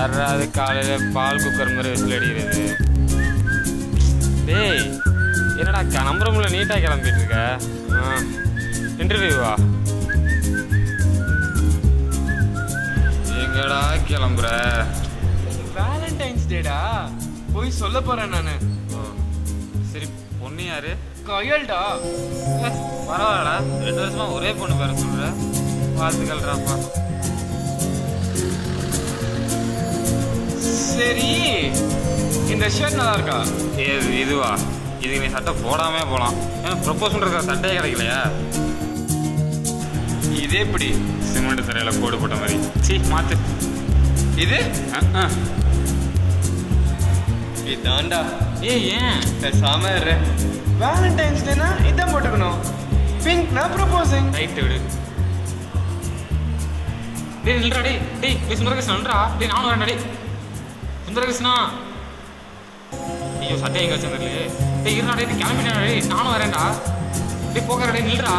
யாராவது காலையில் பால் குக்கர் மாதிரி விசில் அடிக்கிறது? டேய் என்னடா நம்புறமுள்ள நீட்டாக கிளம்பிட்டு இருக்க? இன்டர்வியூவா? எங்கடா கிளம்புற? வேலண்டைன்ஸ் டேடா போய் சொல்ல போறேன் நானு. சரி, பொண்ணு யாரு? கயல்டா. பரவாயில்லடா, 2 வருஷமா ஒரே பொண்ணு பேர சொல்ற. வாழ்த்துக்கள்றாப்பா. சரி, இந்த ஷர்ட் நல்லா இருக்கா? இதுவா? இதுக்கு நீ சட்டை போடாமே போகலாம். ஏன்னா ப்ரொப்போஸ் பண்ணுற சட்டையே கிடைக்கலையா? இது எப்படி? சிமெண்ட் தரையில் கோடு போட்ட மாதிரி. சீ, மாத்து. இது இதாண்டா. ஏன் பேசாம இரு. வேலண்டைன்ஸ் டேனா இதான் போட்டுக்கணும். பிங்க்னா ப்ரொபோசிங். ரைட்டு விடு. டேய் நில்றா. டேய் சுந்தரகிருஷ்ணன்டா. டேய் நானும் வரேன்டா. டேய் சுந்தரகிருஷ்ணா. ஐயோ சட்டை எங்கே வச்சிருந்தே. டேய் இருடா. டேய் கிளம்பிட்டா. டேய் நானும் வரேன்டா. டேய் போகிறா. டேய் நில்றா.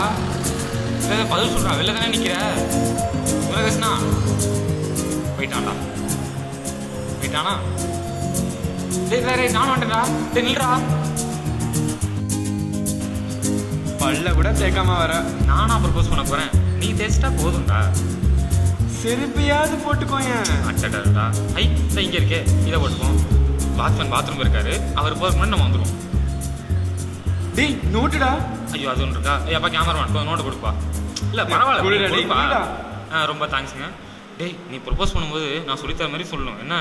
பதில் சொல்கிறா. வெளில தானே நிற்கிற? சுந்தரகிருஷ்ணா போயிட்டான்டா. போயிட்டானா? டேய் வேற நானும் வந்துட்டா. டேய் நில்றா. பல்ல கூட தேய்க்காம வர. நானா ப்ரப்போஸ் பண்ண போகிறேன். நீ தேய்ச்சிட்டா போதும்டா. செருப்பையாவது போட்டுக்கோங்க. அட்டடா. ஐ இங்கே இருக்கே, இதை போட்டுப்போம். வாட்ச்மேன் பாத்ரூம் இருக்காரு. அவர் போகிறதுக்கு முன்னாடி நம்ம வந்துடுவோம். டேய் நோட்டுடா. ஐயோ அது ஒன்று இருக்கா? ஐயாப்பா கேமராமேன் கொஞ்சம் நோட்டு கொடுப்பா. இல்லை பரவாயில்ல கொடுப்பா. ரொம்ப தேங்க்ஸுங்க. டேய் நீ ப்ரப்போஸ் பண்ணும்போது நான் சொல்லித்தர மாதிரி சொல்லணும். என்ன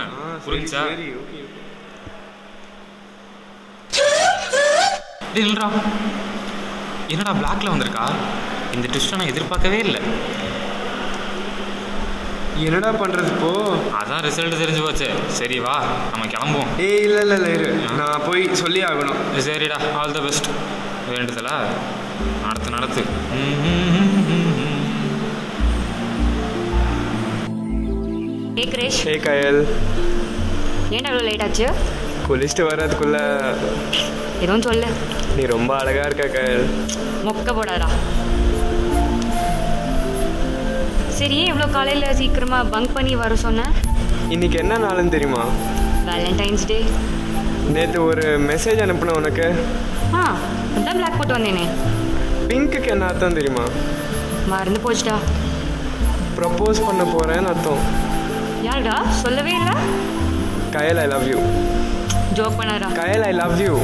புரிஞ்சா? டேய் இல்லைடா. என்னடா பிளாக்ல வந்திருக்கா? இந்த ட்விஸ்ட்டை நான் எதிர்பார்க்கவே இல்லை. என்னடா பண்றது இப்போ? அதான் ரிசல்ட் தெரிஞ்சு போச்சு. சரி வா நம்ம கிளம்புவோம். ஏய் இல்லை இரு, நான் போய் சொல்லி ஆகணும். சரிடா, ஆல் த பெஸ்ட். வேண்டுதலா நடத்து. ஏ கிரேஷ். ஏ கயல். ஏன்டா அவ்வளோ லேட் ஆச்சு? குளிச்சுட்டு வர்றதுக்குள்ள எதுவும் சொல்லு. நீ ரொம்ப அழகா இருக்க கயல். மொக்க போடாதா. சரி, இவ்வளோ காலையில் சீக்கிரமாக பங்க் பண்ணி வர சொன்னேன். இன்னைக்கு என்ன நாளுன்னு தெரியுமா? வேலண்டைன்ஸ் டே. நேற்று ஒரு மெசேஜ் அனுப்புனேன் உனக்கு. அதான் பிளாக் போட்டு வந்தேனே. பிங்க்குக்கு என்ன அர்த்தம் தெரியுமா? மறந்து போச்சுடா. ப்ரப்போஸ் பண்ண போகிறேன்னு அர்த்தம். யாருடா? சொல்லவே இல்லை. கயல், ஐ லவ் யூ. ஜோக் பண்ணாரா? கயல், ஐ லவ் யூ.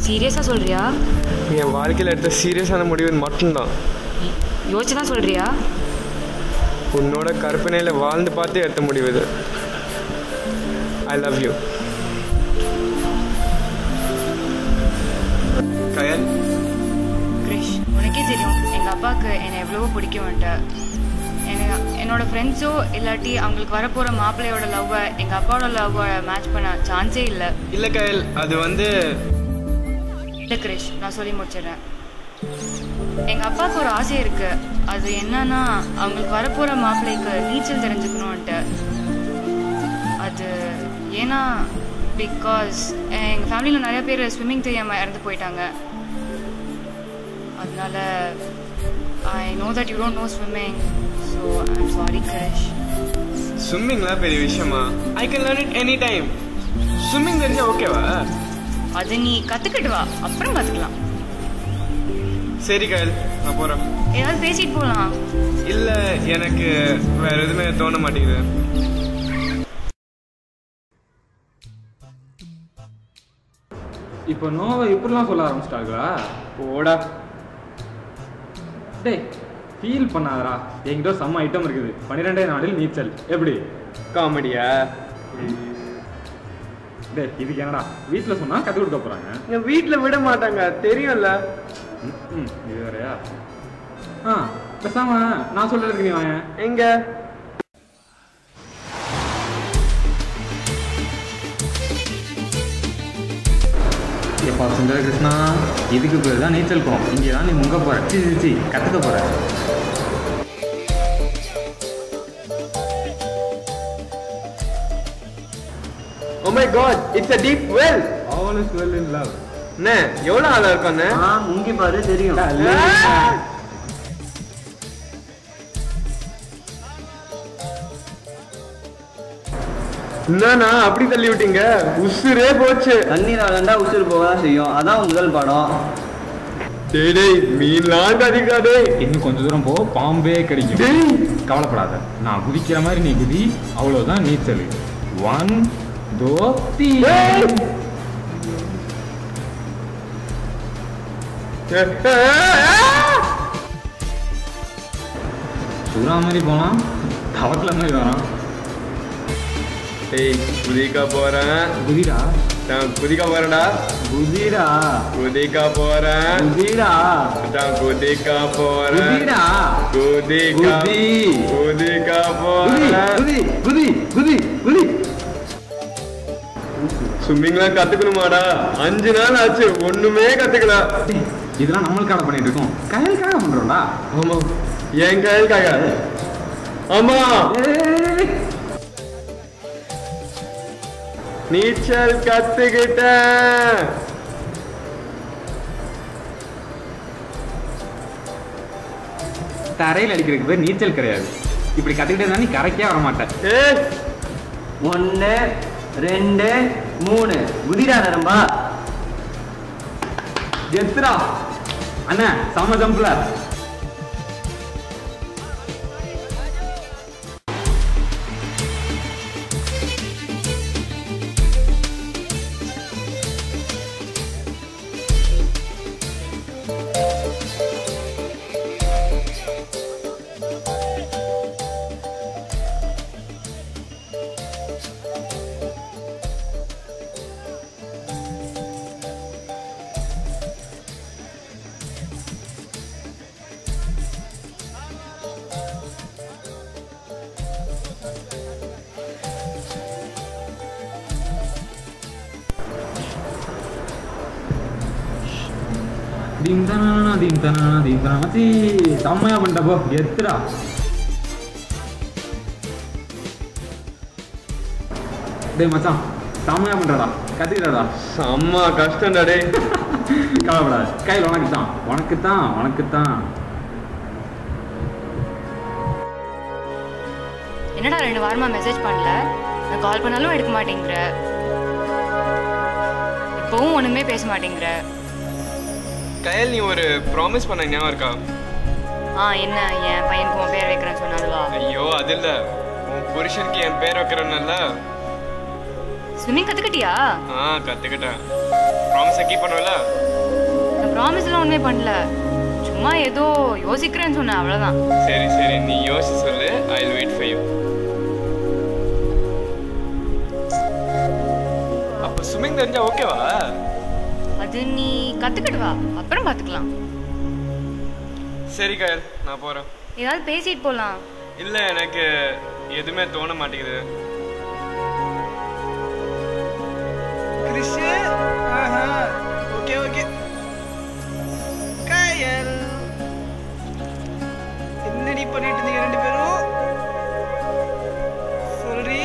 சீரியஸாக சொல்கிறியா? என் வாழ்க்கையில் எடுத்த சீரியஸான முடிவு மட்டும்தான். யோசிச்சு தான் சொல்கிறியா? உன்னோட கற்பனையில் வாழ்ந்து பார்த்து எடுத்த முடிவு இது. ஐ லவ் யூ கயல். கிரிஷ், உனக்கே தெரியும் எங்கள் அப்பாவுக்கு என்னை எவ்வளவோ பிடிக்கும்ன்ட்டு. என்னோட ஃப்ரெண்ட்ஸோ இல்லாட்டி அவங்களுக்கு வரப்போகிற மாப்பிள்ளையோட லவ்வை எங்கள் அப்பாவோட லவ்வை மேட்ச் பண்ண சான்ஸே இல்லை. இல்லை கயல், அது வந்து இல்லை கிரிஷ், நான் சொல்லி முடிச்சிடுறேன். எங்கள் அப்பாவுக்கு ஒரு ஆசை இருக்குது. அது என்னன்னா, அவங்களுக்கு வரப்போகிற மாப்பிள்ளைக்கு நீச்சல் தெரிஞ்சுக்கணுன்ட்டு. அது ஏன்னா பிகாஸ் எங்கள் ஃபேமிலியில் நிறைய பேர் ஸ்விம்மிங் தெரியாமல் இறந்து போயிட்டாங்க. அதனால I know that you don't know swimming, so I am sorry Krish. ஸ்விம்மிங்லாம் பெரிய விஷயமா? I can learn it any time. Swimming தெரிஞ்சா ஓகேவா? அது நீ கற்றுக்கிட்டு வா, அப்புறம் கற்றுக்கலாம். சரி கயல், நான் போகிறேன். ஏதாவது பேசிட்டு போகலாம். இல்லை, எனக்கு வேற எதுவுமே தோண மாட்டேங்குது. இப்போ நோவை இப்படிலாம் சொல்ல ஆரம்பிச்சிட்டாங்களா? போடா. டேய் ஃபீல் பண்ணாதரா. என்கிட்ட செம்ம ஐட்டம் இருக்குது. 12 நாளில் நீச்சல். எப்படி? காமெடியா? டேய் இதுக்கு என்னடா வீட்டில் சொன்னால் கற்றுக் கொடுக்க போகிறாங்க. என் வீட்டில் விட மாட்டாங்க, தெரியும்ல. இது வேறையா? பேசாம நான் சொல்றதுக்கு நீ வாங்க. எங்க? எப்பா சுந்தரகிருஷ்ணா, இதுக்கு பேர் தான் நீச்சல் குளம். இங்கே தான் நீ முங்க போற. கற்றுக்க போற. Oh my god, it's a deep well. All is well in love. அண்ணே, எவ்வளோ ஆளா இருக்கும் அண்ணே? முங்கி பாரு தெரியும். என்னண்ணா அப்படி தள்ளி விட்டீங்க? உசுரே போச்சு. தண்ணீர் விளையாண்டா உசுறு போகதான் செய்யும். அதான் முதல் பாடம். டேய் மீன்லாம் கடிக்காதே. இன்னும் கொஞ்ச தூரம் போ, பாம்பே கிடைக்கும். கவலைப்படாத, நான் குதிக்கிற மாதிரி நீ குதி, அவ்வளவுதான் நீச்சல். 1 2 3. சுறா மாதிரி போலாம், தவக்கல மாதிரி வரான். டேய் குதிக்க போறேன். குதிடா. நான் குதிக்க போறேன்டா. குதிடா. குதிக்க போறேன். குதிடா. நான் குதிக்க போறேன். குதிடா. குதிக்க குதிக்க போறேன். குதி குதி குதி குதி. ஸ்விம்மிங்லாம் கத்துக்கணுமாடா? 5 நாள் ஆச்சு, ஒண்ணுமே கத்துக்கல. இதெல்லாம் நம்மளுக்காக பண்ணிட்டு இருக்கோம், கயலுக்காக பண்றோம்டா. ஆமா, என் கயலுக்காக. ஆமா, நீச்சல் கத்துக்கிட்டேன். தரையில் அடிக்கிறதுக்கு பேர் நீச்சல் கிடையாது. இப்படி கத்துக்கிட்டே நீ கரைக்கே வர மாட்டேன். 1 2 3 குதிரா நரம்பா. எத்துடா அண்ணா, சம ஜம்ப்ல. செம்மையா பண்ணிட்டப்போ, எத்துடா. டேய் மச்சான், செம்மையா பண்றடா, கத்துக்கிட்டடா. செம்ம கஷ்டம்டா டேய். கவலைப்படாது, கையில் உனக்குத்தான் உனக்குத்தான் உனக்குத்தான். என்னடா 2 வாரமா மெசேஜ் பண்ணல? நான் கால் பண்ணாலும் எடுக்க மாட்டேங்கிற, இப்பவும் ஒண்ணுமே பேச மாட்டேங்கிற. கயல், நீ ஒரு ப்ராமிஸ் பண்ண ஞாபகம் இருக்கா? என்ன, என் பையனுக்கு உன் பேர் வைக்கிறேன்னு சொன்னாதுவா? ஐயோ அது இல்ல, உன் புருஷனுக்கு என் பேர் வைக்கிறேன்ல. ஸ்விம்மிங் கத்துக்கிட்டியா? கத்துக்கிட்டேன். ப்ராமிஸை கீப் பண்ணுவல? நான் ப்ராமிஸ்லாம் ஒண்ணுமே பண்ணல, சும்மா ஏதோ யோசிக்கிறேன்னு சொன்னேன், அவ்வளவுதான். சரி சரி, நீ யோசி சொல்லு. I will wait for you. அப்ப ஸ்விம்மிங் தெரிஞ்சா ஓகேவா? அது நீ கத்துக்கிட்டு வா, அப்புறம் பாத்துக்கலாம். சரி கயல், நான் போறேன். ஏதாவது பேசிட்டு போலாம். இல்ல, எனக்கு எதுவுமே தோண மாட்டேங்குது. Krish, okay okay. கயல், என்னடி பண்ணிட்டு இருந்தீங்க 2 பேரும்? சொல்றி,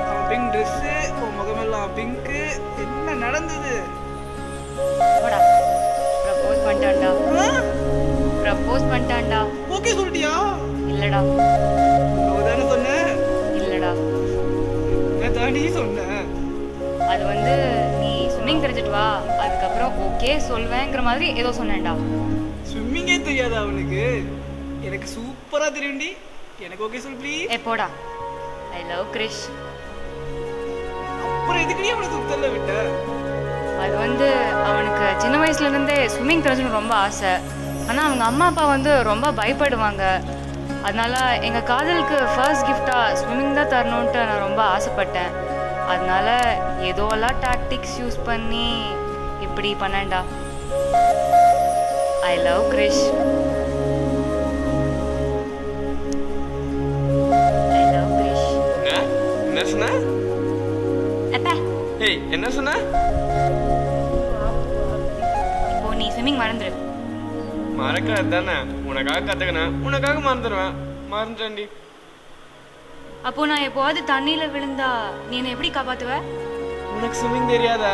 அவன் பிங்க் ட்ரெஸ், உன் முகமெல்லாம் பிங்க். என்ன நடந்தது? போடா, ப்ரப்போஸ் பண்ணிட்டான்டா. ப்ரப்போஸ் பண்ணிட்டான்டா. ஓகே சொல்லிட்டியா? இல்லடா. அவதானே சொன்ன? இல்லடா. நான் தாண்டி சொன்னேன். அது நீ ஸ்விம்மிங் தெரிஞ்சிட்டு வா, அதுக்கப்புறம் ஓகே சொல்வேங்கிற மாதிரி ஏதோ சொன்னேன்டா. ஸ்விம்மிங்கே தெரியாதா அவனுக்கு? எனக்கு சூப்பரா தெரியும்டி. எனக்கு ஓகே சொல் ப்ளீஸ். போடா. I love Krish. அப்புறம் எதுக்குடி அவனை சுத்தல்ல விட்ட? அது அவனுக்கு சின்ன வயசுல இருந்தே ஸ்விம்மிங் தெரிஞ்சுன்னு ரொம்ப ஆசை. ஆனா அவங்க அம்மா அப்பா ரொம்ப பயப்படுவாங்க. அதனால எங்க காதலுக்கு ஃபர்ஸ்ட் கிஃப்டா ஸ்விம்மிங் தான் தரணும்ட்டு நான் ரொம்ப ஆசைப்பட்டேன். அதனால ஏதோலாம் டாக்டிக்ஸ் யூஸ் பண்ணி இப்படி பண்ணேன்டா. I love Krish. I love Krish. என்ன சொன்ன? அப்பா, ஏய் என்ன சொன்ன? இப்போ நீ ஸ்விம்மிங் மறந்துரு. மறக்காது தானே, உனக்காக கத்துக்கினேன், உனக்காக மறந்துடுவேன். மறந்துட்டேன்டி. அப்போ நான் எப்போவாது தண்ணியில விழுந்தா நீ என்ன எப்படி காப்பாத்துவ? உனக்கு ஸ்விம்மிங் தெரியாதா?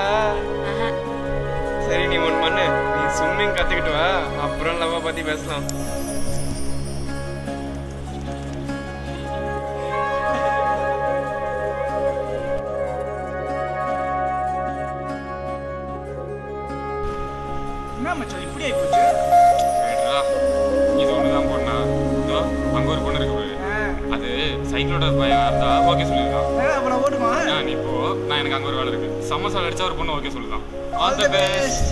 சரி, நீ ஒன்று பண்ணு, நீ ஸ்விம்மிங் கத்துக்கிட்டு வா, அப்புறம் லவ்வ பத்தி பேசலாம். என்ன மச்சான் இப்படி ஆகி போச்சு? இது ஒண்ணுதான் பொண்ணா? இதோ அங்க ஒரு பொண்ணு இருக்கு பாரு. அது சைக்கிளோட பையனா இருந்தா ஓகே சொல்லிருக்கான். அப்ப நான் ஓடுமா? நீ போ, நான் எனக்கு அங்க ஒரு வேலை இருக்கு. சமோசா அடிச்சா ஒரு பொண்ணு ஓகே சொல்லுதான். All the best.